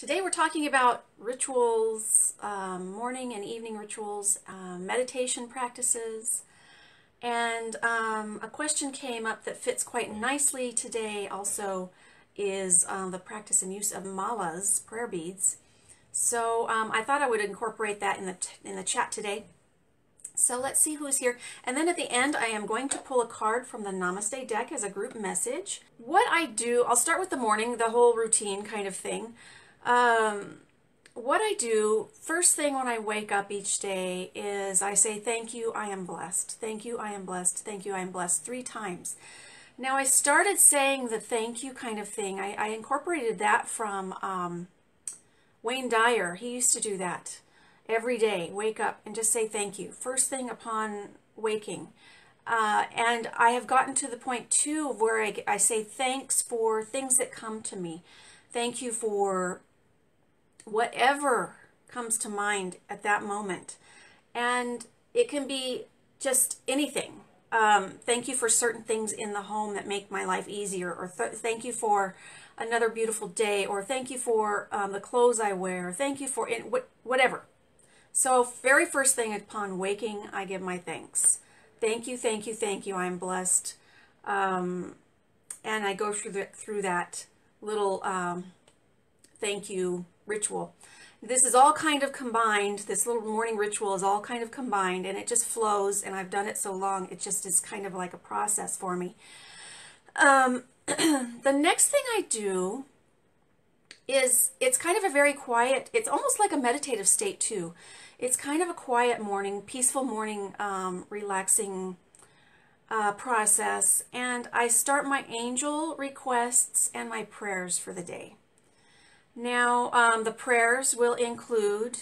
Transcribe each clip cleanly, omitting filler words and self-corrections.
Today we're talking about rituals, morning and evening rituals, meditation practices, and a question came up that fits quite nicely today also is the practice and use of malas, prayer beads. So I thought I would incorporate that in the chat today. So let's see who's here. And then at the end, I am going to pull a card from the Namaste deck as a group message. What I do, I'll start with the morning, the whole routine kind of thing. What I do first thing when I wake up each day is I say, thank you, I am blessed. Thank you, I am blessed. Thank you, I am blessed 3 times. Now I started saying the thank you kind of thing. I incorporated that from Wayne Dyer. He used to do that every day. Wake up and just say thank you. First thing upon waking. And I have gotten to the point too where I say thanks for things that come to me. Thank you for whatever comes to mind at that moment. And it can be just anything. Thank you for certain things in the home that make my life easier, or thank you for another beautiful day, or thank you for the clothes I wear, thank you for whatever. So very first thing upon waking, I give my thanks. Thank you, thank you, thank you, I'm blessed. And I go through that little thank you ritual. This is all kind of combined. This little morning ritual is all kind of combined, and it just flows, and I've done it so long, it just is kind of like a process for me. The next thing I do is, it's kind of a very quiet, it's almost like a meditative state too. It's kind of a quiet morning, peaceful morning, relaxing process, and I start my angel requests and my prayers for the day. Now, the prayers will include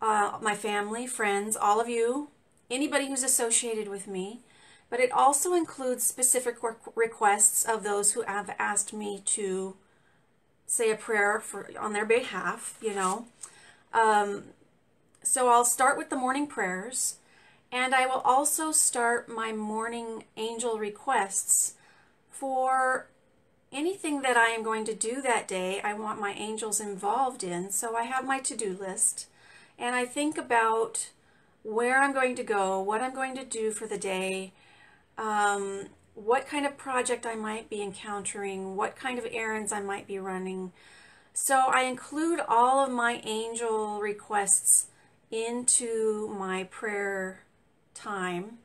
my family, friends, all of you, anybody who's associated with me, but it also includes specific requests of those who have asked me to say a prayer on their behalf, you know. So I'll start with the morning prayers, and I will also start my morning angel requests for anything that I am going to do that day. I want my angels involved in. So I have my to-do list, and I think about where I'm going to go, what I'm going to do for the day, what kind of project I might be encountering, what kind of errands I might be running. So I include all of my angel requests into my prayer time,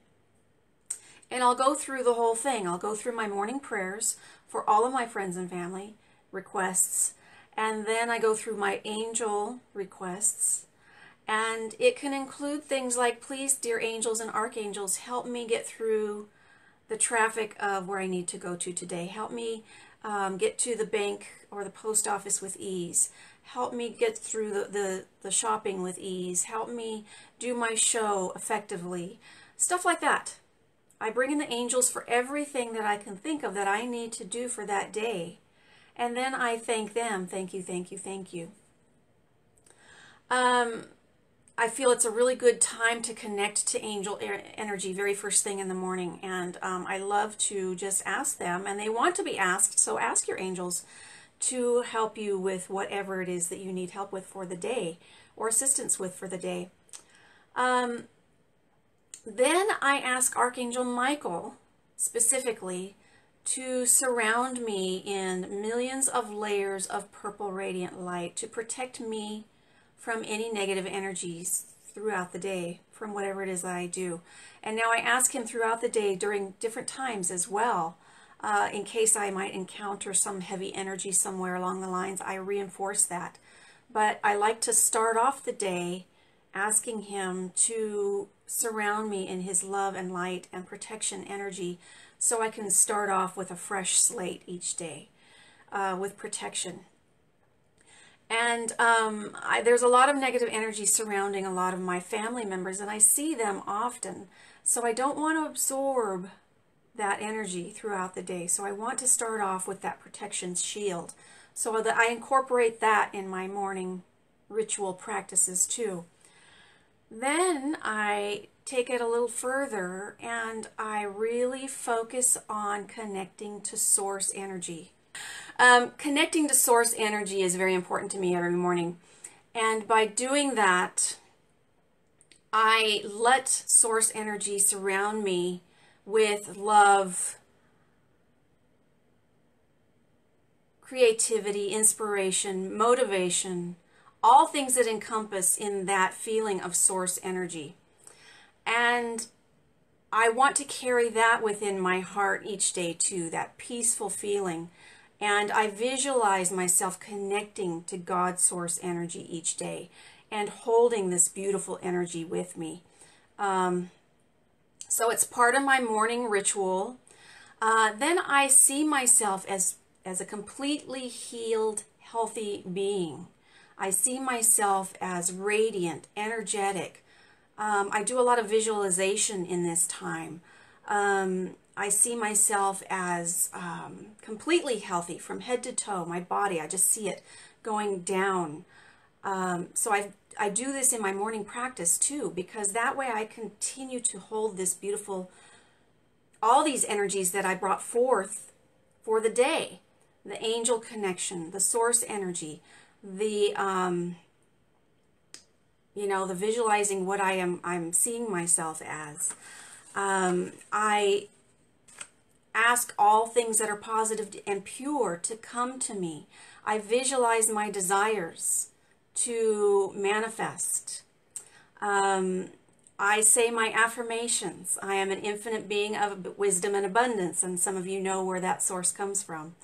and I'll go through the whole thing. I'll go through my morning prayers for all of my friends and family requests, and then I go through my angel requests, and it can include things like, please, dear angels and archangels, help me get through the traffic of where I need to go to today. Help me get to the bank or the post office with ease. Help me get through the shopping with ease. Help me do my show effectively. Stuff like that. I bring in the angels for everything that I can think of that I need to do for that day. And then I thank them. Thank you, thank you, thank you. I feel it's a really good time to connect to angel energy very first thing in the morning. And I love to just ask them, and they want to be asked. So ask your angels to help you with whatever it is that you need help with for the day, or assistance with for the day. Then I ask Archangel Michael specifically to surround me in millions of layers of purple radiant light to protect me from any negative energies throughout the day, from whatever it is that I do. And now I ask him throughout the day during different times as well, in case I might encounter some heavy energy somewhere along the lines, I reinforce that. But I like to start off the day asking him to surround me in his love and light and protection energy, so I can start off with a fresh slate each day with protection. And there's a lot of negative energy surrounding a lot of my family members, and I see them often, so I don't want to absorb that energy throughout the day. So I want to start off with that protection shield, so that I incorporate that in my morning ritual practices too. Then I take it a little further, and I really focus on connecting to source energy. Connecting to source energy is very important to me every morning. And by doing that, I let source energy surround me with love, creativity, inspiration, motivation, all things that encompass in that feeling of source energy. And I want to carry that within my heart each day too, that peaceful feeling. And I visualize myself connecting to God's source energy each day and holding this beautiful energy with me. So it's part of my morning ritual. Then I see myself as a completely healed, healthy being. I see myself as radiant, energetic. I do a lot of visualization in this time. I see myself as completely healthy from head to toe. My body, I just see it going down. So I do this in my morning practice too, because that way I continue to hold this beautiful, all these energies that I brought forth for the day. The angel connection, the source energy, the the visualizing what I'm seeing myself as. I ask all things that are positive and pure to come to me. I visualize my desires to manifest. I say my affirmations. I am an infinite being of wisdom and abundance, and some of you know where that source comes from.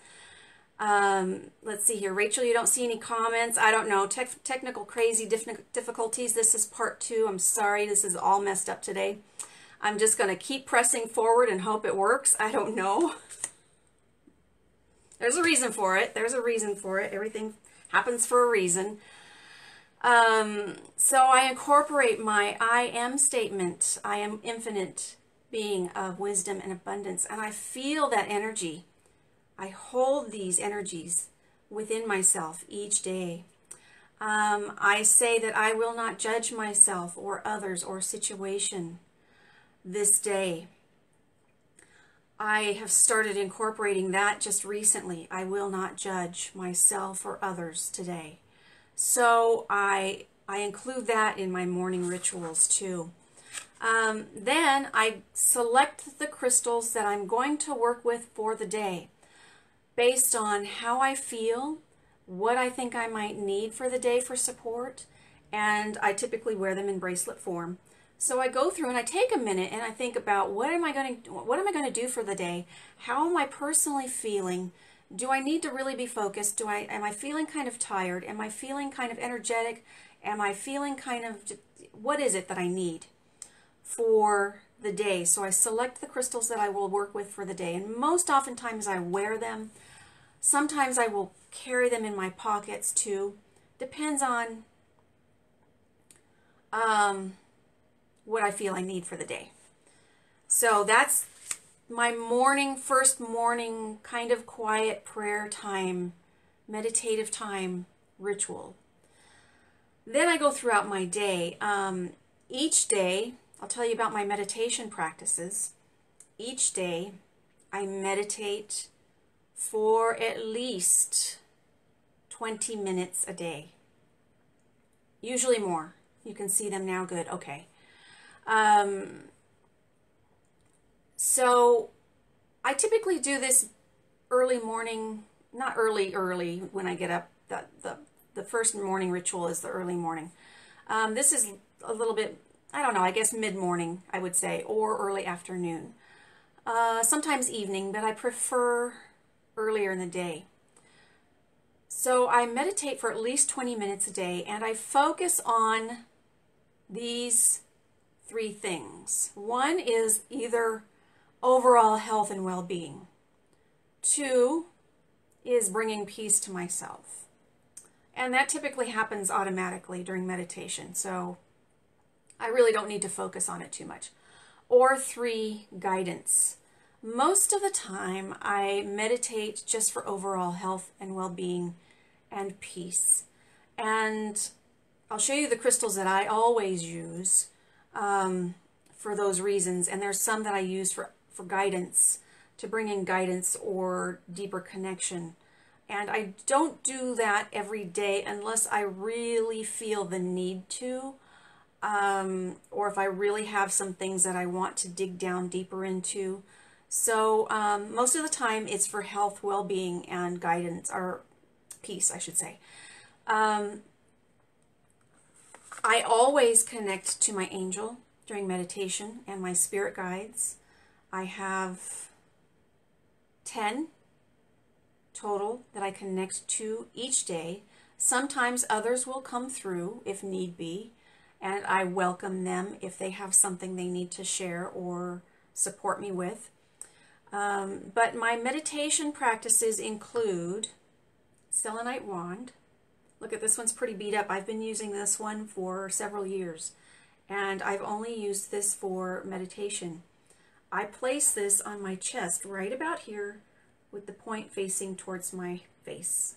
Let's see here. Rachel, you don't see any comments. I don't know. Technical crazy difficulties. This is part 2. I'm sorry. This is all messed up today. I'm just going to keep pressing forward and hope it works. I don't know. There's a reason for it. There's a reason for it. Everything happens for a reason. So I incorporate my I am statement. I am infinite being of wisdom and abundance. And I feel that energy. I hold these energies within myself each day. I say that I will not judge myself or others or situation this day. I have started incorporating that just recently. I will not judge myself or others today. So I include that in my morning rituals too. Then I select the crystals that I'm going to work with for the day based on how I feel, what I think I might need for the day for support, and I typically wear them in bracelet form. So I go through and I take a minute and I think about what am I going to do for the day? How am I personally feeling? Do I need to really be focused? Am I feeling kind of tired? Am I feeling kind of energetic? Am I feeling kind of, what is it that I need for the day? So I select the crystals that I will work with for the day, and most oftentimes I wear them. Sometimes I will carry them in my pockets too. Depends on what I feel I need for the day. So that's my first morning kind of quiet prayer time, meditative time ritual. Then I go throughout my day. Each day, I'll tell you about my meditation practices. Each day, I meditate for at least 20 minutes a day. Usually more. You can see them now. Good. Okay. So I typically do this early morning, not early when I get up. The first morning ritual is the early morning. This is a little bit, I don't know, I guess mid-morning, I would say, or early afternoon. Sometimes evening, but I prefer earlier in the day. So I meditate for at least 20 minutes a day, and I focus on these 3 things. One is either overall health and well-being. 2 is bringing peace to myself. And that typically happens automatically during meditation, so I really don't need to focus on it too much. Or 3, guidance. Most of the time, I meditate just for overall health and well-being and peace. And I'll show you the crystals that I always use for those reasons. And there's some that I use for guidance, to bring in guidance or deeper connection. And I don't do that every day unless I really feel the need to, or if I really have some things that I want to dig down deeper into. So most of the time it's for health, well-being, and guidance, or peace, I should say. I always connect to my angel during meditation and my spirit guides. I have 10 total that I connect to each day. Sometimes others will come through if need be, and I welcome them if they have something they need to share or support me with. But my meditation practices include selenite wand. Look at this one's pretty beat up. I've been using this one for several years, and I've only used this for meditation. I place this on my chest right about here with the point facing towards my face.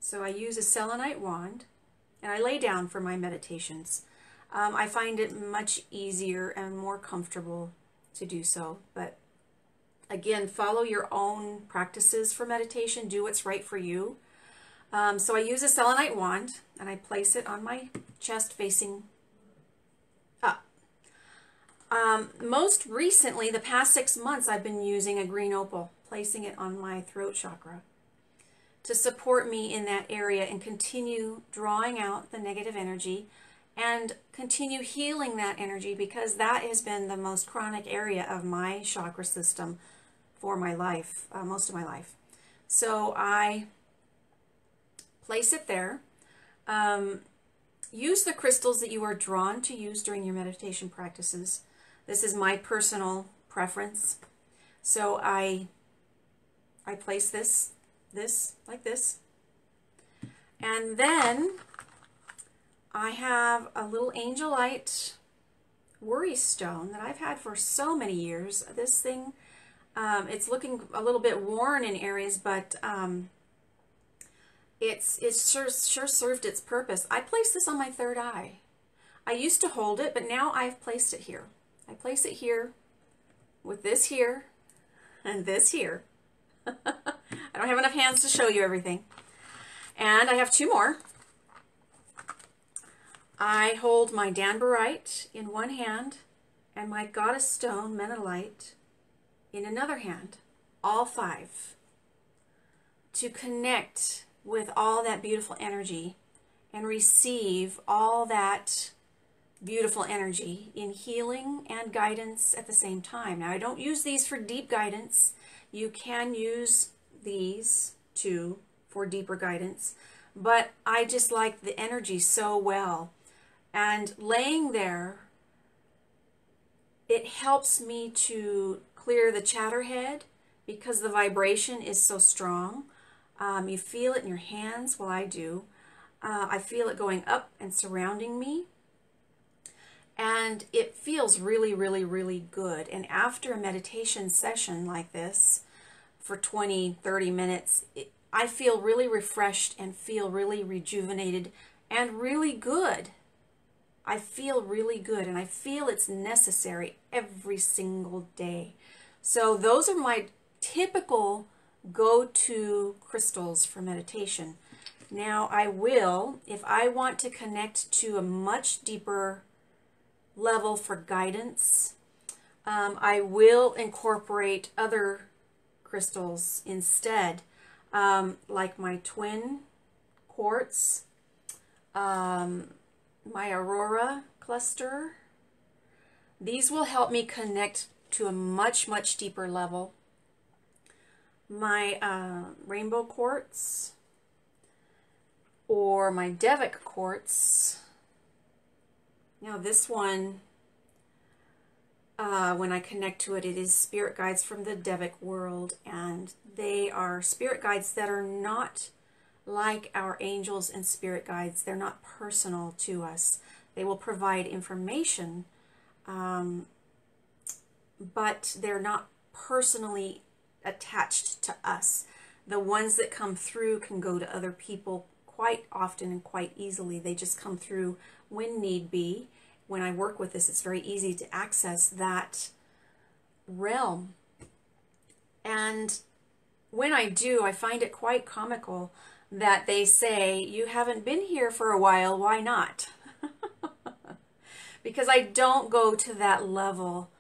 So I use a selenite wand, and I lay down for my meditations. I find it much easier and more comfortable to do so. But again, follow your own practices for meditation. Do what's right for you. So I use a selenite wand, and I place it on my chest facing up. Most recently, the past 6 months, I've been using a green opal, placing it on my throat chakra to support me in that area and continue drawing out the negative energy and continue healing that energy, because that has been the most chronic area of my chakra system for my life, most of my life. So I place it there. Use the crystals that you are drawn to use during your meditation practices. This is my personal preference. So I place this like this. And then I have a little angelite worry stone that I've had for so many years. This thing, it's looking a little bit worn in areas, but it's sure served its purpose. I place this on my third eye. I used to hold it, but now I've placed it here. I place it here with this here and this here. I don't have enough hands to show you everything. And I have 2 more. I hold my danburite in one hand and my goddess stone, menelite, in another hand, all 5, to connect with all that beautiful energy and receive all that beautiful energy in healing and guidance at the same time. Now, I don't use these for deep guidance. You can use these too for deeper guidance, but I just like the energy so well. And laying there, it helps me to clear the chatterhead because the vibration is so strong. You feel it in your hands. Well, I do. I feel it going up and surrounding me. And it feels really, really, really good. And after a meditation session like this for 20, 30 minutes, I feel really refreshed and feel really rejuvenated and really good. I feel really good, and I feel it's necessary every single day. So those are my typical go-to crystals for meditation. Now I will, if I want to connect to a much deeper level for guidance, I will incorporate other crystals instead, like my twin quartz, my aurora cluster. These will help me connect to a much, much deeper level. My rainbow quartz, or my Devik quartz. Now this one, when I connect to it, it is spirit guides from the Devik world, and they are spirit guides that are not like our angels and spirit guides. They're not personal to us. They will provide information, but they're not personally attached to us. The ones that come through can go to other people quite often and quite easily. They just come through when need be. When I work with this, it's very easy to access that realm. And when I do, I find it quite comical that they say, "You haven't been here for a while, why not?" Because I don't go to that level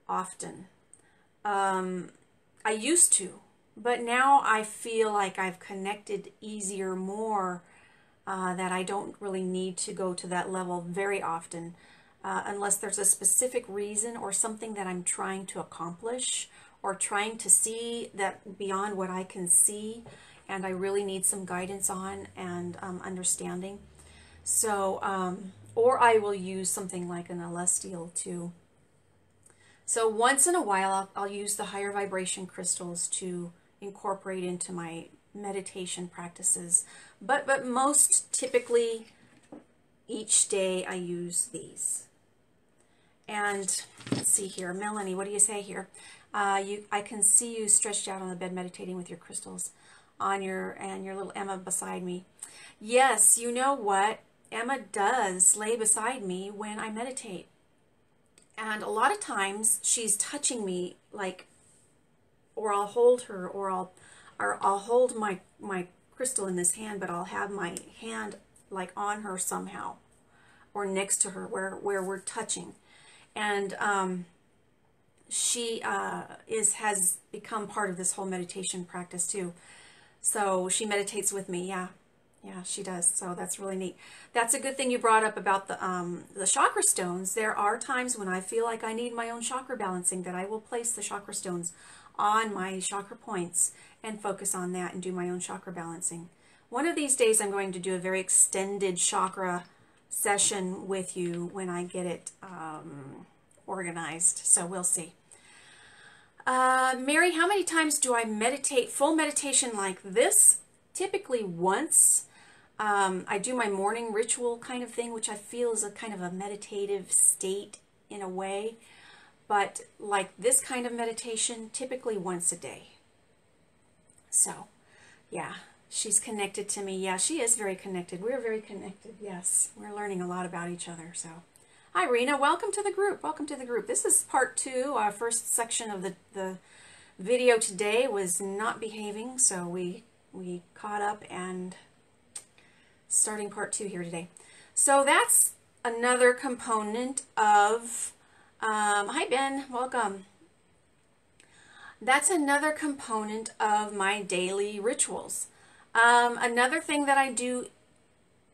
often. I used to, but now I feel like I've connected easier, more, that I don't really need to go to that level very often, unless there's a specific reason or something that I'm trying to accomplish or trying to see that beyond what I can see, and I really need some guidance on and understanding. So, or I will use something like an celestial too. So once in a while, I'll use the higher vibration crystals to incorporate into my meditation practices. But most typically, each day I use these. And let's see here, Melanie, what do you say here? I can see you stretched out on the bed meditating with your crystals on your little Emma beside me. Yes, you know what? Emma does lay beside me when I meditate. And a lot of times she's touching me, like, or I'll hold her, or I'll hold my crystal in this hand, but I'll have my hand like on her somehow, or next to her where we're touching. And she has become part of this whole meditation practice too. So she meditates with me, yeah. Yeah, she does. So that's really neat. That's a good thing you brought up about the chakra stones. There are times when I feel like I need my own chakra balancing that I will place the chakra stones on my chakra points and focus on that and do my own chakra balancing. One of these days I'm going to do a very extended chakra session with you when I get it organized. So we'll see. Mary, how many times do I meditate, full meditation like this? Typically once. I do my morning ritual kind of thing, which I feel is a kind of a meditative state in a way. But like this kind of meditation, typically once a day. So, yeah, she's connected to me. Yeah, she is very connected. We're very connected, yes. We're learning a lot about each other, so. Hi, Rena. Welcome to the group. Welcome to the group. This is part 2. Our first section of the video today was not behaving, so we caught up and starting part 2 here today. So that's another component of, hi Ben, welcome. That's another component of my daily rituals. Another thing that I do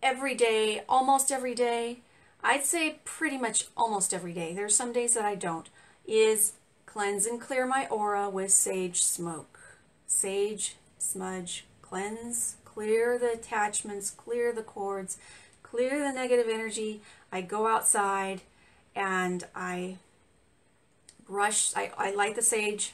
every day, almost every day, I'd say pretty much almost every day, there's some days that I don't, is cleanse and clear my aura with sage smoke. Sage, smudge, cleanse, clear the attachments, clear the cords, clear the negative energy. I go outside and I brush, I light the sage,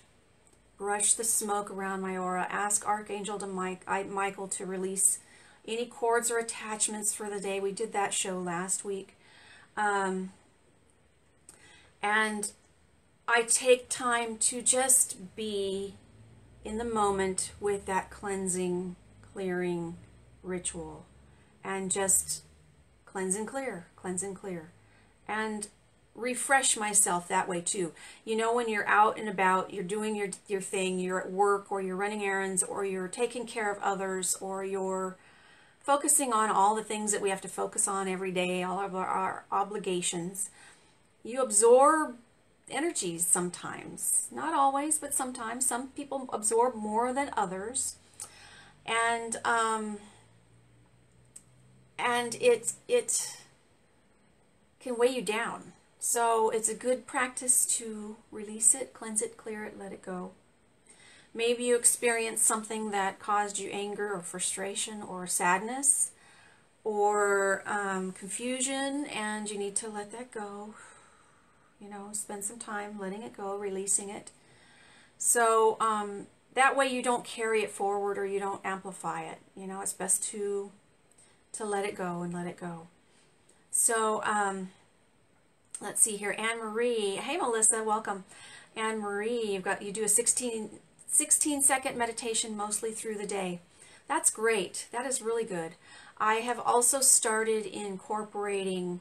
brush the smoke around my aura, ask Archangel Michael to release any cords or attachments for the day. We did that show last week. And I take time to just be in the moment with that cleansing, clearing ritual, and just cleanse and clear, and refresh myself that way too. You know, when you're out and about, you're doing your thing, you're at work, or you're running errands, or you're taking care of others, or you're focusing on all the things that we have to focus on every day, all of our obligations. You absorb energies sometimes, not always, but sometimes. Some people absorb more than others, and it can weigh you down. So it's a good practice to release it, cleanse it, clear it, let it go. Maybe you experienced something that caused you anger or frustration or sadness or confusion, and you need to let that go. You know, spend some time letting it go, releasing it. So that way you don't carry it forward or you don't amplify it. You know, it's best to let it go and let it go. So let's see here. Anne Marie. Hey, Melissa, welcome. Anne Marie, you do a 16-second meditation mostly through the day. That's great. That is really good. I have also started incorporating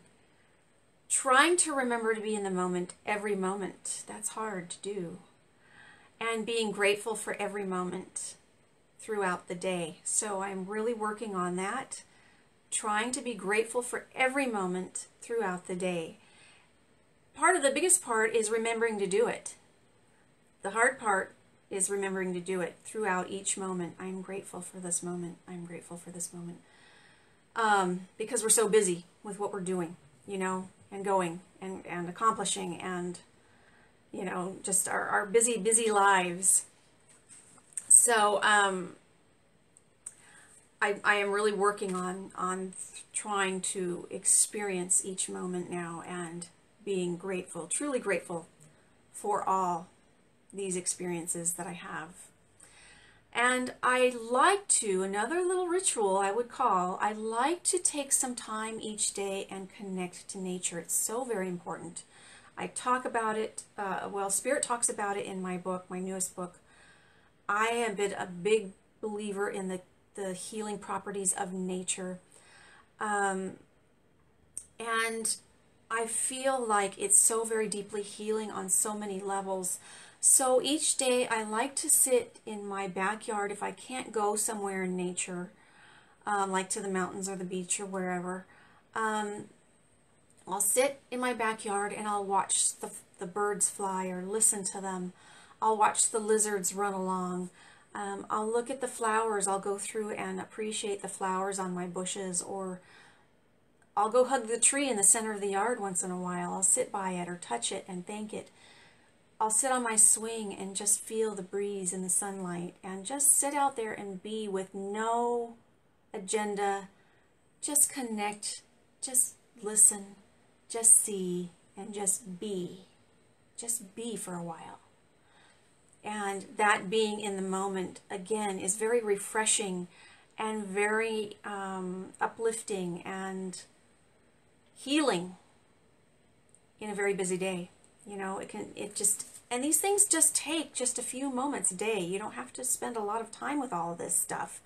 trying to remember to be in the moment every moment. That's hard to do. And being grateful for every moment. throughout the day. So I'm really working on that, trying to be grateful for every moment throughout the day. The biggest part is remembering to do it. The hard part is remembering to do it throughout each moment. I'm grateful for this moment. I'm grateful for this moment. Because we're so busy with what we're doing, and going and accomplishing and, just our busy lives. So I am really working on trying to experience each moment now and being grateful, truly grateful for all these experiences that I have. And I like to, another little ritual I like to take some time each day and connect to nature. It's so very important. I talk about it, Spirit talks about it in my book, my newest book. I am a big believer in the healing properties of nature. And I feel like it's so very deeply healing on so many levels. So each day I like to sit in my backyard if I can't go somewhere in nature, like to the mountains or the beach or wherever. I'll sit in my backyard and I'll watch the birds fly or listen to them. I'll watch the lizards run along. I'll look at the flowers. I'll go through and appreciate the flowers on my bushes, or I'll go hug the tree in the center of the yard once in a while. I'll sit by it or touch it and thank it. I'll sit on my swing and just feel the breeze and the sunlight and just sit out there and be with no agenda. Just connect, just listen, just see, and just be. Just be for a while. And that being in the moment, again, is very refreshing and very uplifting and healing in a very busy day. And these things just take just a few moments a day. You don't have to spend a lot of time with all of this stuff.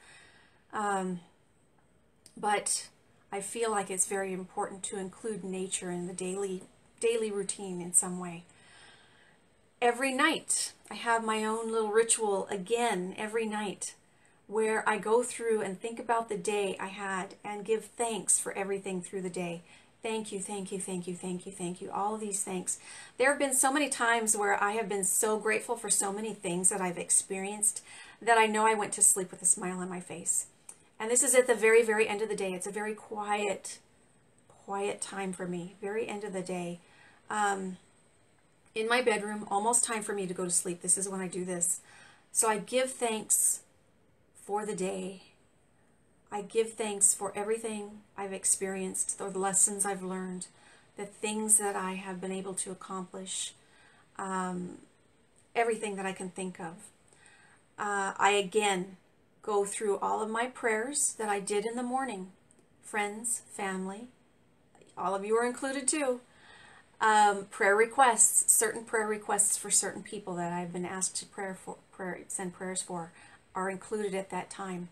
But I feel like it's very important to include nature in the daily routine in some way. Every night, I have my own little ritual again every night where I go through and think about the day I had and give thanks for everything through the day. Thank you, thank you, thank you, thank you, thank you. All of these thanks. There have been so many times where I have been so grateful for so many things that I've experienced that I know I went to sleep with a smile on my face. And this is at the very, very end of the day. It's a very quiet time for me. Very end of the day. In my bedroom, almost time for me to go to sleep. This is when I do this. So I give thanks for the day. I give thanks for everything I've experienced, the lessons I've learned, the things that I have been able to accomplish, everything that I can think of. I again go through all of my prayers that I did in the morning. Friends, family, all of you are included too. Prayer requests, certain prayer requests for certain people that I've been asked to send prayers for are included at that time.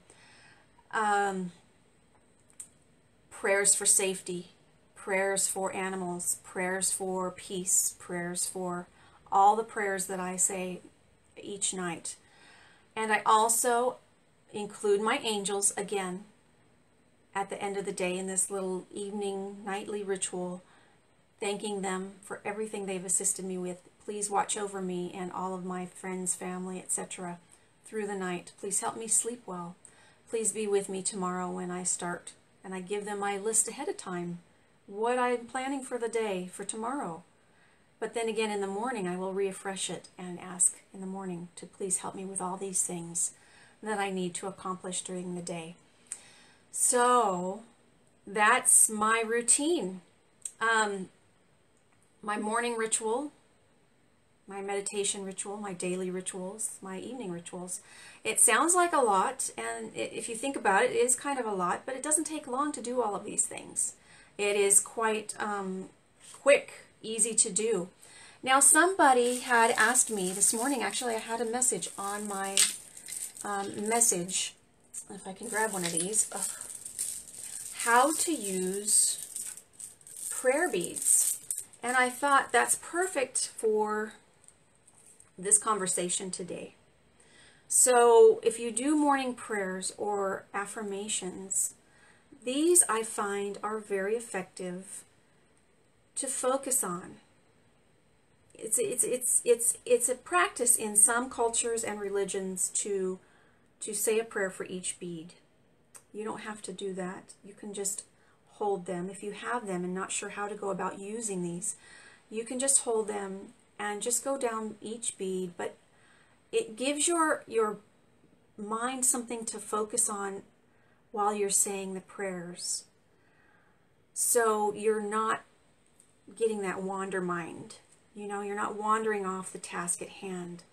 Prayers for safety, prayers for animals, prayers for peace, prayers for all the prayers that I say each night. And I also include my angels again at the end of the day in this little evening, nightly ritual, thanking them for everything they've assisted me with. Please watch over me and all of my friends, family, etc. through the night. Please help me sleep well. Please be with me tomorrow when I start. And I give them my list ahead of time, what I'm planning for the day, for tomorrow. But then again in the morning, I will refresh it and ask in the morning to please help me with all these things that I need to accomplish during the day. So that's my routine. My morning ritual, my meditation ritual, my daily rituals, my evening rituals. It sounds like a lot, and if you think about it, it is kind of a lot, but it doesn't take long to do all of these things. It is quite quick, easy to do. Now, somebody had asked me this morning, actually I had a message on my message, if I can grab one of these, how to use prayer beads. And I thought that's perfect for this conversation today. So if you do morning prayers or affirmations, these I find are very effective to focus on. It's a practice in some cultures and religions to say a prayer for each bead. You don't have to do that. You can just hold them. If you have them and not sure how to go about using these, you can just hold them and just go down each bead, but it gives your mind something to focus on while you're saying the prayers. So you're not getting that wander mind. You know, you're not wandering off the task at hand.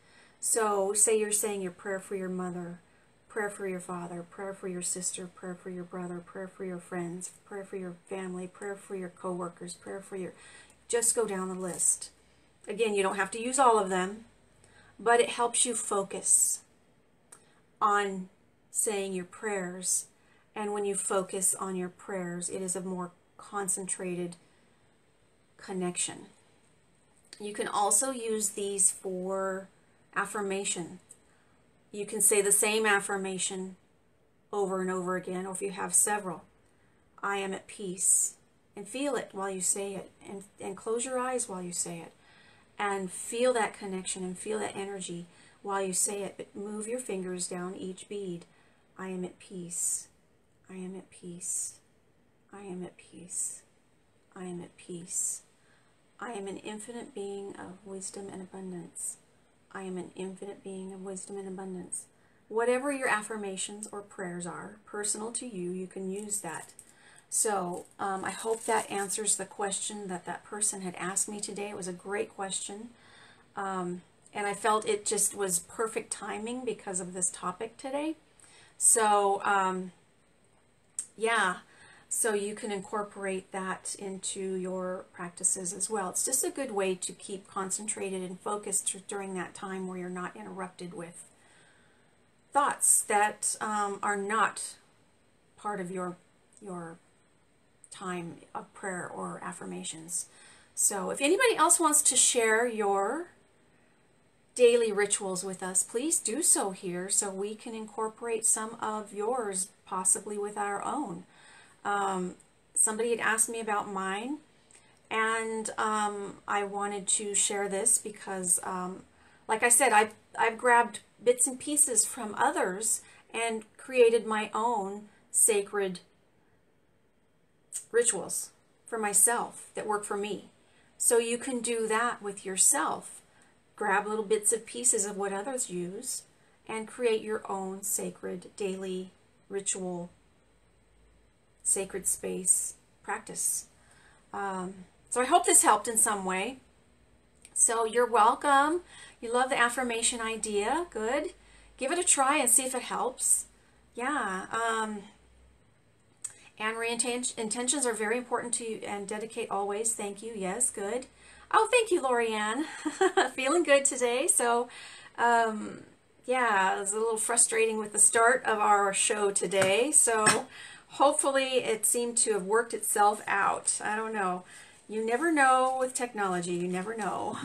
So say you're saying your prayer for your mother, prayer for your father, prayer for your sister, prayer for your brother, prayer for your friends, prayer for your family, prayer for your coworkers, prayer for your... Just go down the list. Again, you don't have to use all of them, but it helps you focus on saying your prayers. And when you focus on your prayers, it is a more concentrated connection. You can also use these for affirmation. You can say the same affirmation over and over again, or if you have several. I am at peace. And feel it while you say it. And close your eyes while you say it. And feel that connection and feel that energy while you say it. But move your fingers down each bead. I am at peace. I am at peace. I am at peace. I am at peace. I am an infinite being of wisdom and abundance. I am an infinite being of wisdom and abundance. Whatever your affirmations or prayers are, personal to you, you can use that. So I hope that answers the question that person had asked me today. It was a great question. And I felt it just was perfect timing because of this topic today. So, yeah. So you can incorporate that into your practices as well. It's just a good way to keep concentrated and focused during that time where you're not interrupted with thoughts that are not part of your time of prayer or affirmations. So if anybody else wants to share your daily rituals with us, please do so here so we can incorporate some of yours possibly with our own. Somebody had asked me about mine, and I wanted to share this because, like I said, I've grabbed bits and pieces from others and created my own sacred rituals for myself that work for me. So you can do that with yourself. Grab little bits and pieces of what others use and create your own sacred daily ritual, sacred space practice. So I hope this helped in some way. So you're welcome. You love the affirmation idea. Good. Give it a try and see if it helps. Yeah. Anne-Marie, intentions are very important to you and dedicate always. Thank you. Yes, good. Oh, thank you, Lorianne. Feeling good today. So, yeah, it was a little frustrating with the start of our show today. So hopefully it seemed to have worked itself out. I don't know. You never know with technology. You never know.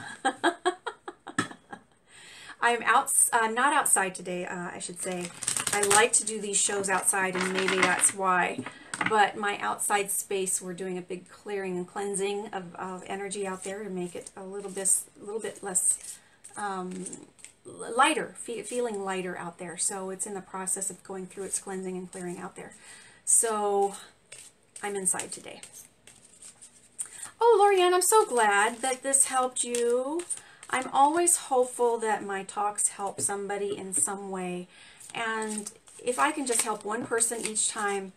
I'm not outside today, I should say. I like to do these shows outside, and maybe that's why. But my outside space, we're doing a big clearing and cleansing of energy out there to make it a little bit less lighter, feeling lighter out there. So it's in the process of going through its cleansing and clearing out there. So I'm inside today. Oh, Lorianne, I'm so glad that this helped you. I'm always hopeful that my talks help somebody in some way. And if I can just help one person each time,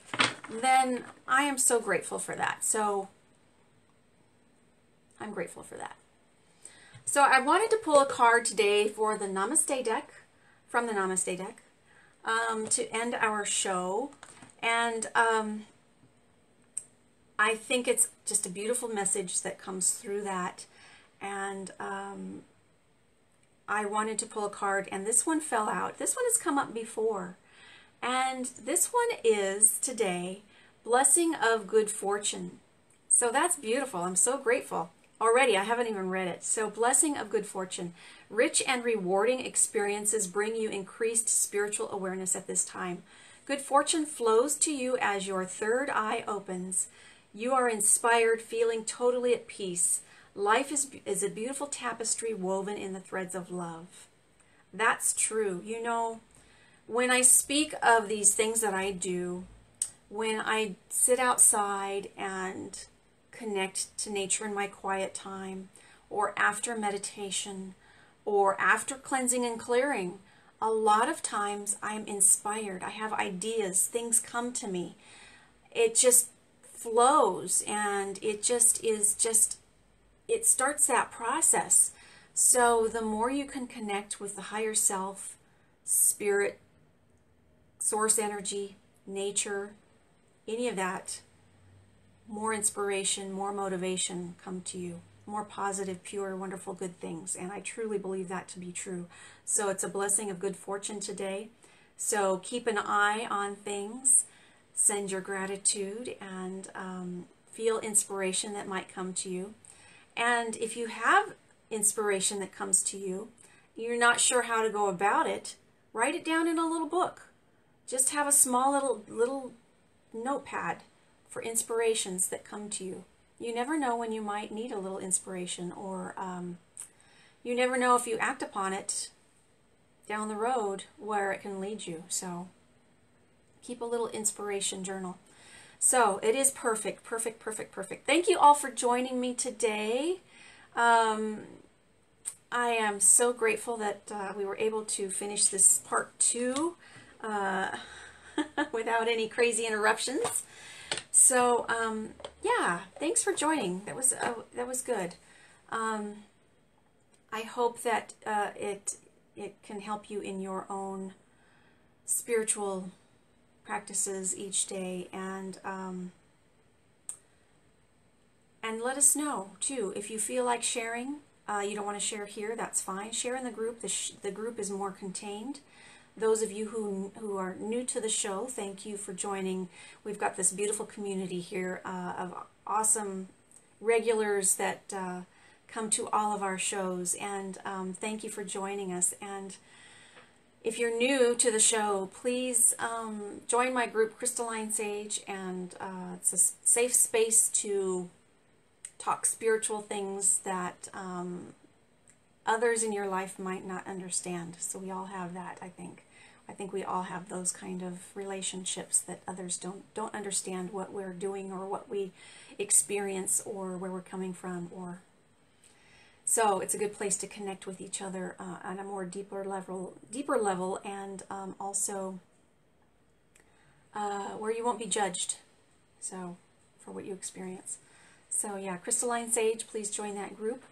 then I am so grateful for that. So I'm grateful for that. So I wanted to pull a card today for the Namaste deck, from the Namaste deck, to end our show. And I think it's just a beautiful message that comes through that. And I wanted to pull a card, and this one fell out. This one has come up before. And this one is today, Blessing of Good Fortune. So that's beautiful. I'm so grateful. already. I haven't even read it. So, blessing of good fortune. Rich and rewarding experiences bring you increased spiritual awareness at this time. Good fortune flows to you as your third eye opens. You are inspired, feeling totally at peace. Life is a beautiful tapestry woven in the threads of love. That's true. You know, when I speak of these things that I do, when I sit outside and connect to nature in my quiet time, or after meditation, or after cleansing and clearing, a lot of times I'm inspired. I have ideas, things come to me. It just flows, and it just it starts that process. So the more you can connect with the higher self, spirit, source energy, nature, any of that, more inspiration, more motivation come to you, more positive, pure, wonderful, good things. And I truly believe that to be true. So it's a blessing of good fortune today. So keep an eye on things, send your gratitude, and feel inspiration that might come to you. And if you have inspiration that comes to you, you're not sure how to go about it, write it down in a little book. Just have a small little notepad for inspirations that come to you. You never know when you might need a little inspiration, or you never know if you act upon it down the road where it can lead you. So keep a little inspiration journal. So it is perfect, perfect, perfect, perfect. Thank you all for joining me today. I am so grateful that we were able to finish this part 2 without any crazy interruptions. So yeah, thanks for joining. That was good. I hope that it can help you in your own spiritual practices each day, and let us know too if you feel like sharing. You don't want to share here, that's fine. Share in the group. The group is more contained. Those of you who are new to the show, thank you for joining. We've got this beautiful community here of awesome regulars that come to all of our shows, and thank you for joining us. And if you're new to the show, please join my group, Crystalline Sage, and it's a safe space to talk spiritual things that others in your life might not understand. So we all have that, I think. I think we all have those kind of relationships that others don't understand what we're doing, or what we experience, or where we're coming from, or so it's a good place to connect with each other on a more deeper level, and also where you won't be judged, so for what you experience. So yeah, Crystalline Sage, please join that group.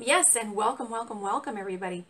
Yes, and welcome, welcome, welcome everybody.